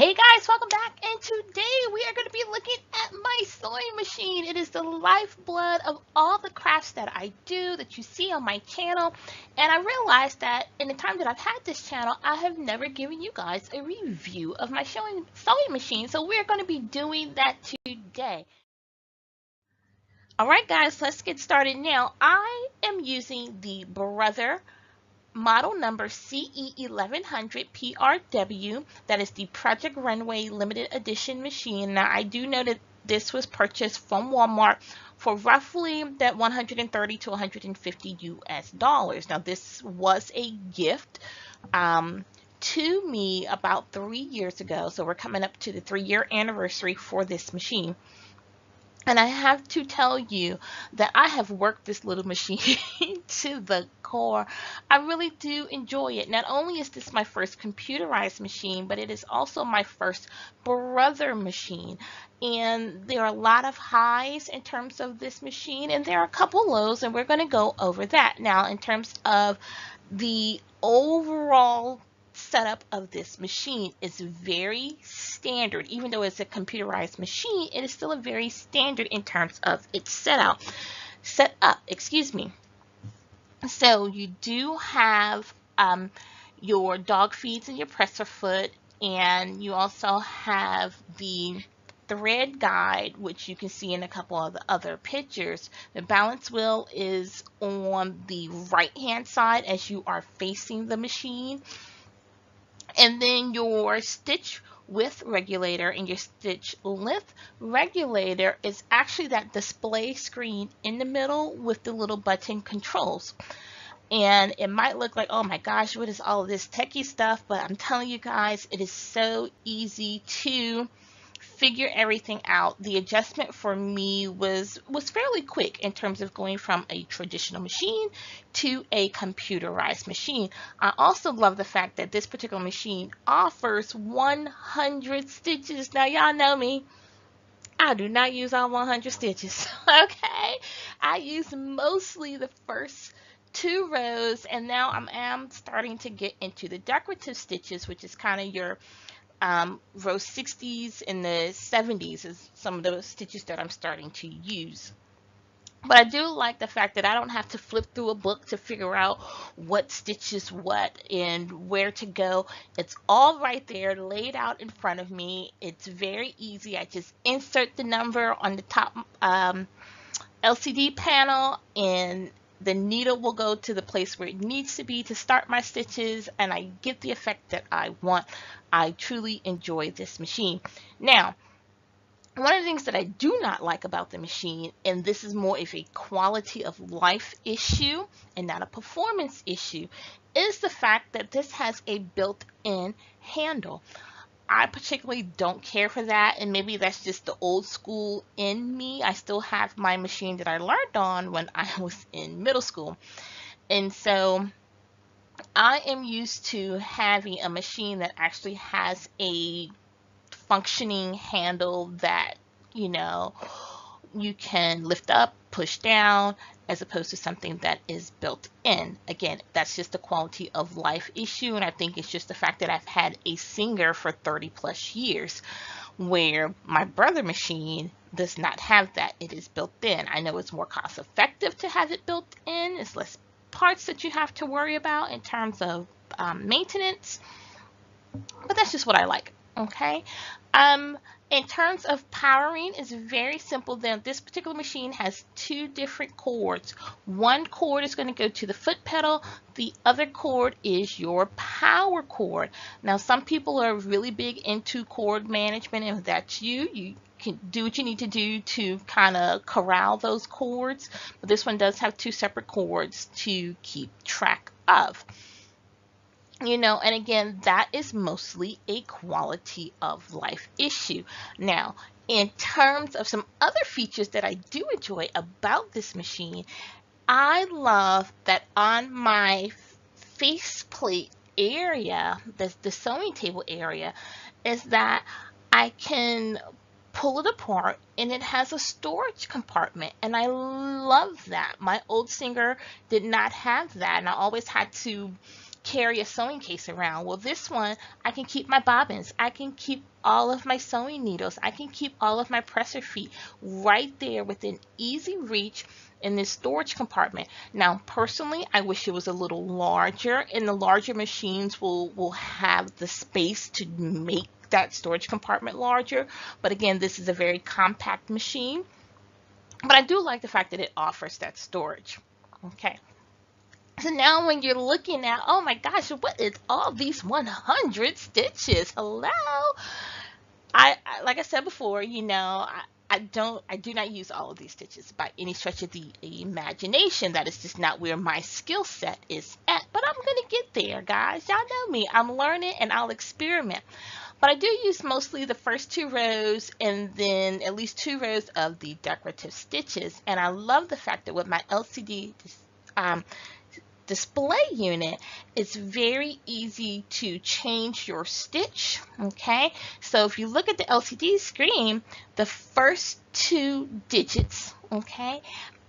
Hey guys, welcome back, and today we are going to be looking at my sewing machine. It is the lifeblood of all the crafts that I do, that you see on my channel, and I realized that in the time that I've had this channel, I have never given you guys a review of my sewing machine, so we're going to be doing that today. Alright guys, let's get started now. I am using the Brother model number CE1100PRW. That is the Project Runway limited edition machine. Now I do know that this was purchased from Walmart for roughly that $130 to $150 US. Now this was a gift to me about 3 years ago, so we're coming up to the 3-year anniversary for this machine. And I have to tell you that I have worked this little machine to the core. I really do enjoy it. Not only is this my first computerized machine, but it is also my first Brother machine. And there are a lot of highs in terms of this machine, and there are a couple lows, and we're going to go over that. Now, in terms of the overall setup of this machine is very standard. Even though it's a computerized machine, it is still a very standard in terms of its setup. Excuse me. So you do have your dog feeds and your presser foot, and you also have the thread guide, which you can see in a couple of the other pictures. The balance wheel is on the right hand side as you are facing the machine. And then your stitch width regulator and your stitch length regulator is actually that display screen in the middle with the little button controls. And it might look like, oh my gosh, what is all of this techie stuff? But I'm telling you guys, it is so easy to figure everything out. The adjustment for me was fairly quick in terms of going from a traditional machine to a computerized machine. I also love the fact that this particular machine offers 100 stitches. Now y'all know me, I do not use all 100 stitches. Okay, I use mostly the first 2 rows, and now I am starting to get into the decorative stitches, which is kind of your row 60s and the 70s is some of those stitches that I'm starting to use. But I do like the fact that I don't have to flip through a book to figure out what stitches what and where to go. It's all right there laid out in front of me. It's very easy. I just insert the number on the top LCD panel, and the needle will go to the place where it needs to be to start my stitches, and I get the effect that I want. I truly enjoy this machine. Now, one of the things that I do not like about the machine, and this is more of a quality of life issue and not a performance issue, is the fact that this has a built-in handle. I particularly don't care for that, and maybe that's just the old school in me. I still have my machine that I learned on when I was in middle school, and so I am used to having a machine that actually has a functioning handle that, you know, you can lift up, push down, as opposed to something that is built in. Again, that's just a quality of life issue, and I think it's just the fact that I've had a Singer for 30 plus years, where my Brother machine does not have that. It is built in. I know it's more cost effective to have it built in. It's less parts that you have to worry about in terms of maintenance, but that's just what I like. Okay. In terms of powering, it's very simple. Then this particular machine has 2 different cords. One cord is going to go to the foot pedal. The other cord is your power cord. Now, some people are really big into cord management, and if that's you can do what you need to do to kind of corral those cords. But this one does have 2 separate cords to keep track of. You know, and again, that is mostly a quality of life issue. Now, in terms of some other features that I do enjoy about this machine, I love that on my faceplate area, the sewing table area, is that I can pull it apart and it has a storage compartment, and I love that. My old Singer did not have that, and I always had to carry a sewing case around. Well, this one, I can keep my bobbins, I can keep all of my sewing needles, I can keep all of my presser feet right there within easy reach in this storage compartment. Now, personally, I wish it was a little larger, and the larger machines will have the space to make that storage compartment larger. But again, this is a very compact machine. But I do like the fact that it offers that storage. Okay. So now when you're looking at, oh my gosh, what is all these 100 stitches? Hello? Like I said before, I do not use all of these stitches by any stretch of the imagination. That is just not where my skill set is at. But I'm going to get there, guys. Y'all know me. I'm learning and I'll experiment. But I do use mostly the first 2 rows and then at least 2 rows of the decorative stitches. And I love the fact that with my LCD display unit, it's very easy to change your stitch. Okay, so if you look at the LCD screen, the first 2 digits, okay,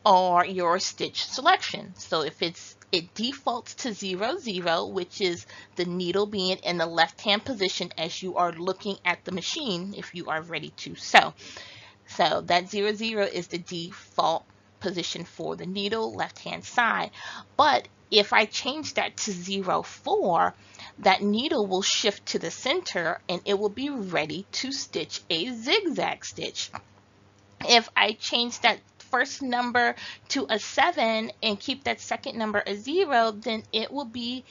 are your stitch selection. So if it defaults to 0, 0, which is the needle being in the left hand position as you are looking at the machine if you are ready to sew. So that 0, 0 is the default position for the needle, left hand side. But if I change that to 0, 4, that needle will shift to the center and it will be ready to stitch a zigzag stitch. If I change that first number to a 7 and keep that second number a 0, then it will be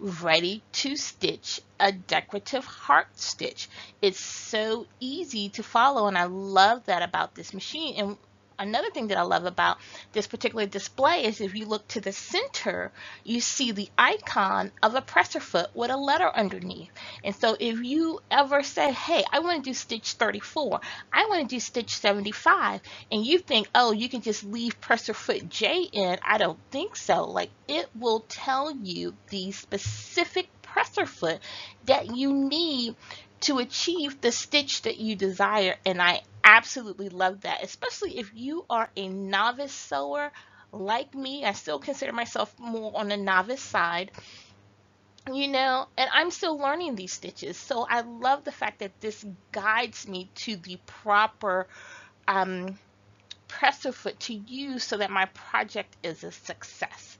ready to stitch a decorative heart stitch. It's so easy to follow, and I love that about this machine. And another thing that I love about this particular display is if you look to the center, you see the icon of a presser foot with a letter underneath. And so if you ever say, hey, I want to do stitch 34, I want to do stitch 75, and you think, oh, you can just leave presser foot J in, I don't think so. Like, it will tell you the specific presser foot that you need to achieve the stitch that you desire. And I absolutely love that, especially if you are a novice sewer like me. I still consider myself more on the novice side, and I'm still learning these stitches. So I love the fact that this guides me to the proper presser foot to use so that my project is a success.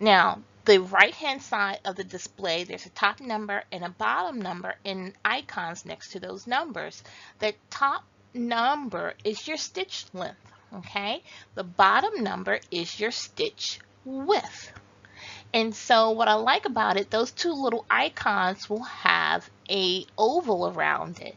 Now, the right hand side of the display, there's a top number and a bottom number and icons next to those numbers. The top number is your stitch length, okay? The bottom number is your stitch width. And so what I like about it, those 2 little icons will have a oval around it.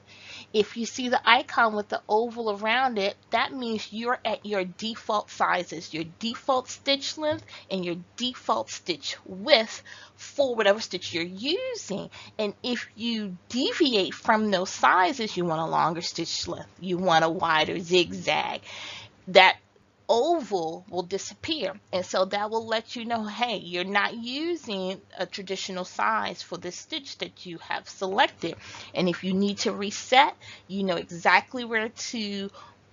If you see the icon with the oval around it, that means you're at your default sizes, your default stitch length and your default stitch width for whatever stitch you're using. And if you deviate from those sizes, you want a longer stitch length, you want a wider zigzag, that oval will disappear. And so that will let you know, hey, you're not using a traditional size for the stitch that you have selected. And if you need to reset, you know exactly where to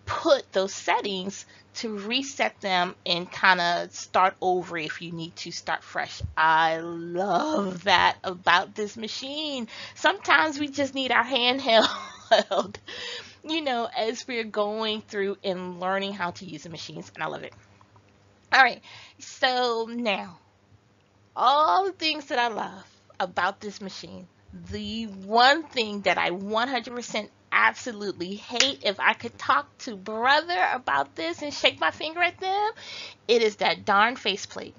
put those settings to reset them and kind of start over if you need to start fresh. I love that about this machine. Sometimes we just need our handheld as we're going through and learning how to use the machines, and I love it. All right, so now, all the things that I love about this machine, the one thing that I 100% absolutely hate, if I could talk to brother about this and shake my finger at them, it is that darn faceplate.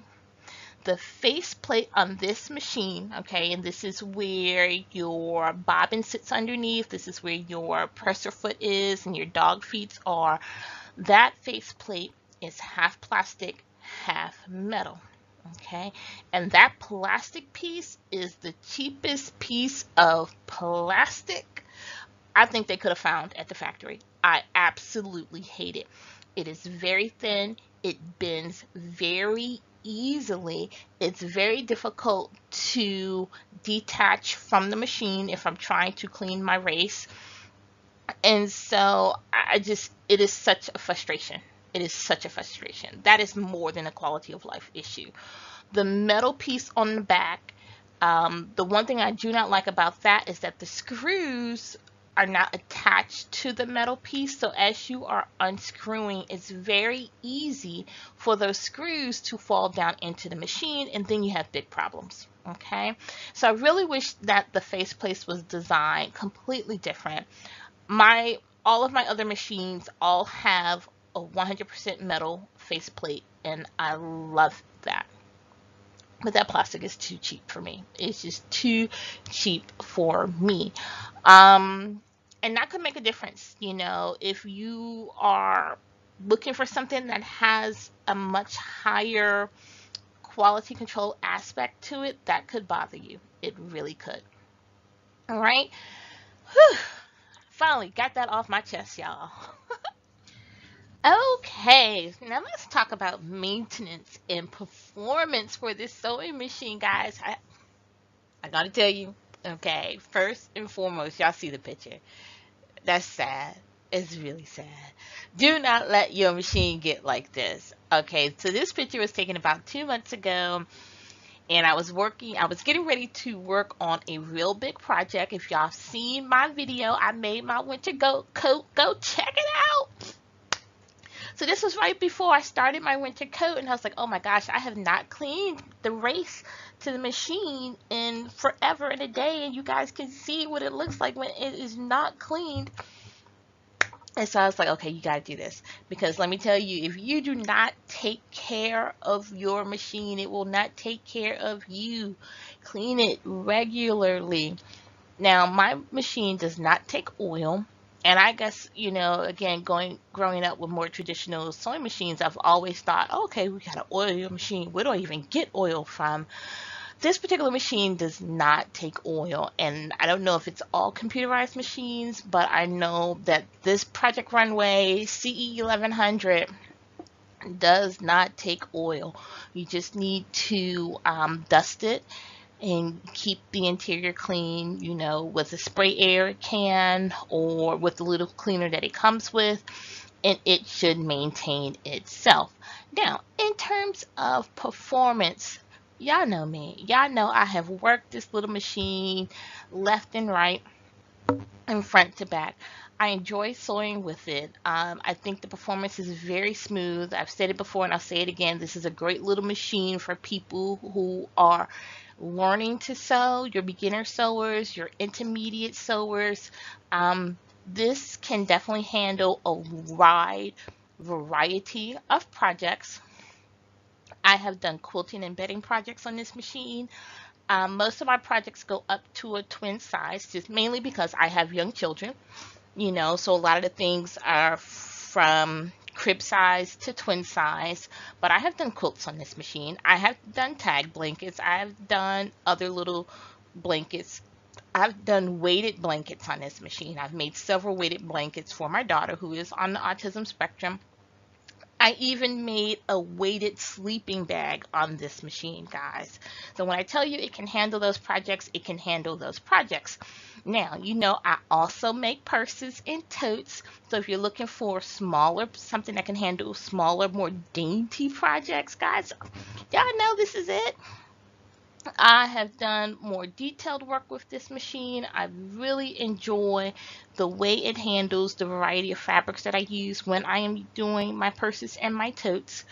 The faceplate on this machine, okay, and this is where your bobbin sits underneath, this is where your presser foot is and your dog feet are. That faceplate is half plastic, half metal, okay, and that plastic piece is the cheapest piece of plastic I think they could have found at the factory. I absolutely hate it. It is very thin, it bends very easily. It's very difficult to detach from the machine if I'm trying to clean my race. And so it is such a frustration. It is such a frustration. That is more than a quality of life issue. The metal piece on the back The one thing I do not like about that is that the screws are not attached to the metal piece. So as you are unscrewing, it's very easy for those screws to fall down into the machine, and then you have big problems. Okay, so I really wish that the faceplate was designed completely different. All of my other machines all have a 100% metal faceplate, and I love that. But that plastic is too cheap for me. It's just too cheap for me. And that could make a difference, if you are looking for something that has a much higher quality control aspect to it, that could bother you. It really could. All right. Whew. Finally got that off my chest, y'all. Okay, now let's talk about maintenance and performance for this sewing machine, guys. I gotta tell you, okay, first and foremost, y'all see the picture. That's sad. It's really sad. Do not let your machine get like this. Okay, so this picture was taken about 2 months ago, and I was getting ready to work on a real big project. If y'all seen my video, I made my winter coat. Go check it out. So this was right before I started my winter coat, and I was like, oh my gosh, I have not cleaned the race to the machine in forever and a day, and you guys can see what it looks like when it is not cleaned. And so I was like, okay, you gotta do this, because let me tell you, if you do not take care of your machine, it will not take care of you. Clean it regularly. Now, my machine does not take oil. And I guess, again, growing up with more traditional sewing machines, I've always thought, okay, we got an oil machine. Where do I even get oil from? This particular machine does not take oil. And I don't know if it's all computerized machines, but I know that this Project Runway CE1100 does not take oil. You just need to dust it and keep the interior clean, with a spray air can or with the little cleaner that it comes with, and it should maintain itself. Now, in terms of performance, y'all know me. Y'all know I have worked this little machine left and right and front to back. I enjoy sewing with it. I think the performance is very smooth. I've said it before and I'll say it again. This is a great little machine for people who are learning to sew, your beginner sewers, your intermediate sewers. This can definitely handle a wide variety of projects. I have done quilting and bedding projects on this machine. Most of my projects go up to a twin size, just mainly because I have young children, so a lot of the things are from crib size to twin size. But I have done quilts on this machine. I have done tag blankets. I've done other little blankets. I've done weighted blankets on this machine. I've made several weighted blankets for my daughter who is on the autism spectrum. I even made a weighted sleeping bag on this machine, guys. So when I tell you it can handle those projects, it can handle those projects. Now, I also make purses and totes. So if you're looking for something that can handle smaller, more dainty projects, guys, y'all know this is it. I have done more detailed work with this machine. I really enjoy the way it handles the variety of fabrics that I use when I am doing my purses and my totes.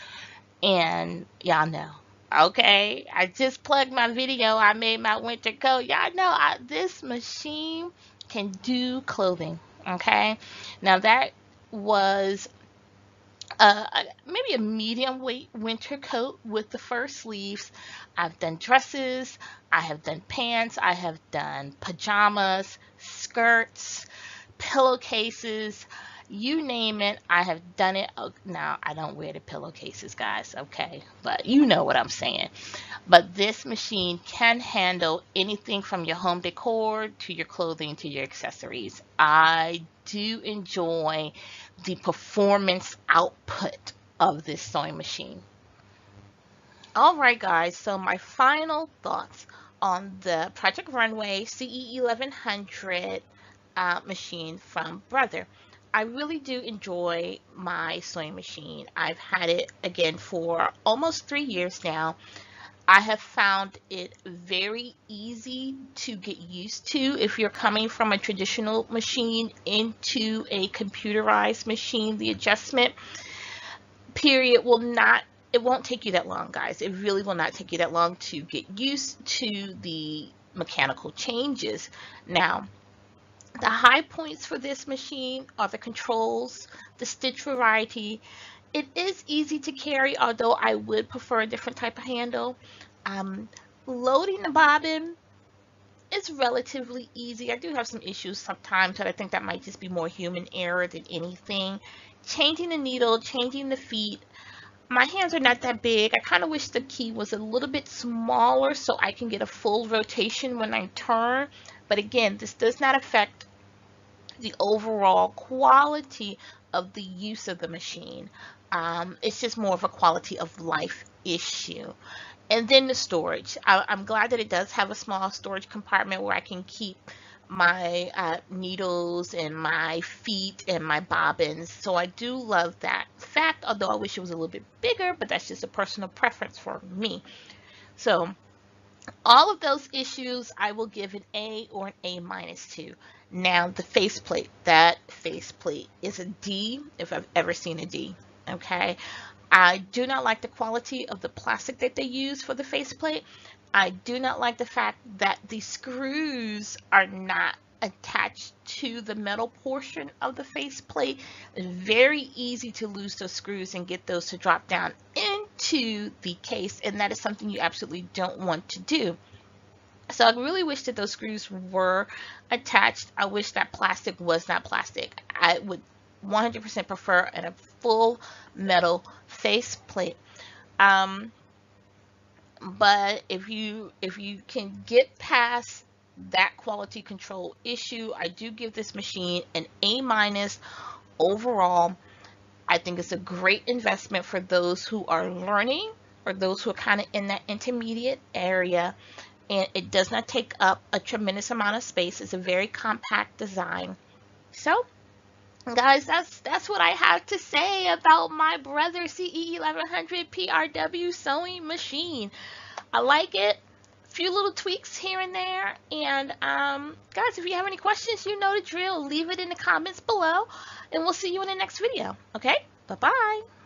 And y'all know, okay, I just plugged my video. I made my winter coat. Y'all know this machine can do clothing. Okay, now that was maybe a medium weight winter coat with the fur sleeves. I've done dresses, I have done pants, I have done pajamas, skirts, pillowcases, you name it, I have done it. Now, I don't wear the pillowcases, guys, okay, but you know what I'm saying. But this machine can handle anything from your home decor to your clothing to your accessories. I do enjoy the performance output of this sewing machine. All right, guys, so my final thoughts on the Project Runway CE1100 machine from Brother. I really do enjoy my sewing machine. I've had it again for almost 3 years now. I have found it very easy to get used to if you're coming from a traditional machine into a computerized machine. The adjustment period it won't take you that long, guys. It really will not take you that long to get used to the mechanical changes. Now, the high points for this machine are the controls, the stitch variety. It is easy to carry, although I would prefer a different type of handle. Um, Loading the bobbin is relatively easy. I do have some issues sometimes, but I think that might just be more human error than anything. Changing the needle, changing the feet. My hands are not that big. I kind of wish the key was a little bit smaller so I can get a full rotation when I turn. But again, this does not affect the overall quality of the use of the machine. It's just more of a quality of life issue. And then the storage. I'm glad that it does have a small storage compartment where I can keep my needles and my feet and my bobbins. So I do love that fact, although I wish it was a little bit bigger, but that's just a personal preference for me. So all of those issues, I will give an A or an A minus to. Now the faceplate, that faceplate is a D if I've ever seen a D. Okay. I do not like the quality of the plastic that they use for the faceplate. I do not like the fact that the screws are not attached to the metal portion of the faceplate. It's very easy to lose those screws and get those to drop down into the case, and that is something you absolutely don't want to do. So I really wish that those screws were attached. I wish that plastic was not plastic. I would 100% prefer a full metal faceplate. But if you can get past that quality control issue, I do give this machine an A minus overall. I think it's a great investment for those who are learning or those who are kind of in that intermediate area. And it does not take up a tremendous amount of space. It's a very compact design. So guys, that's what I have to say about my brother CE1100PRW sewing machine. I like it. A few little tweaks here and there. And guys, if you have any questions, you know the drill. Leave it in the comments below. And we'll see you in the next video. Okay? Bye-bye.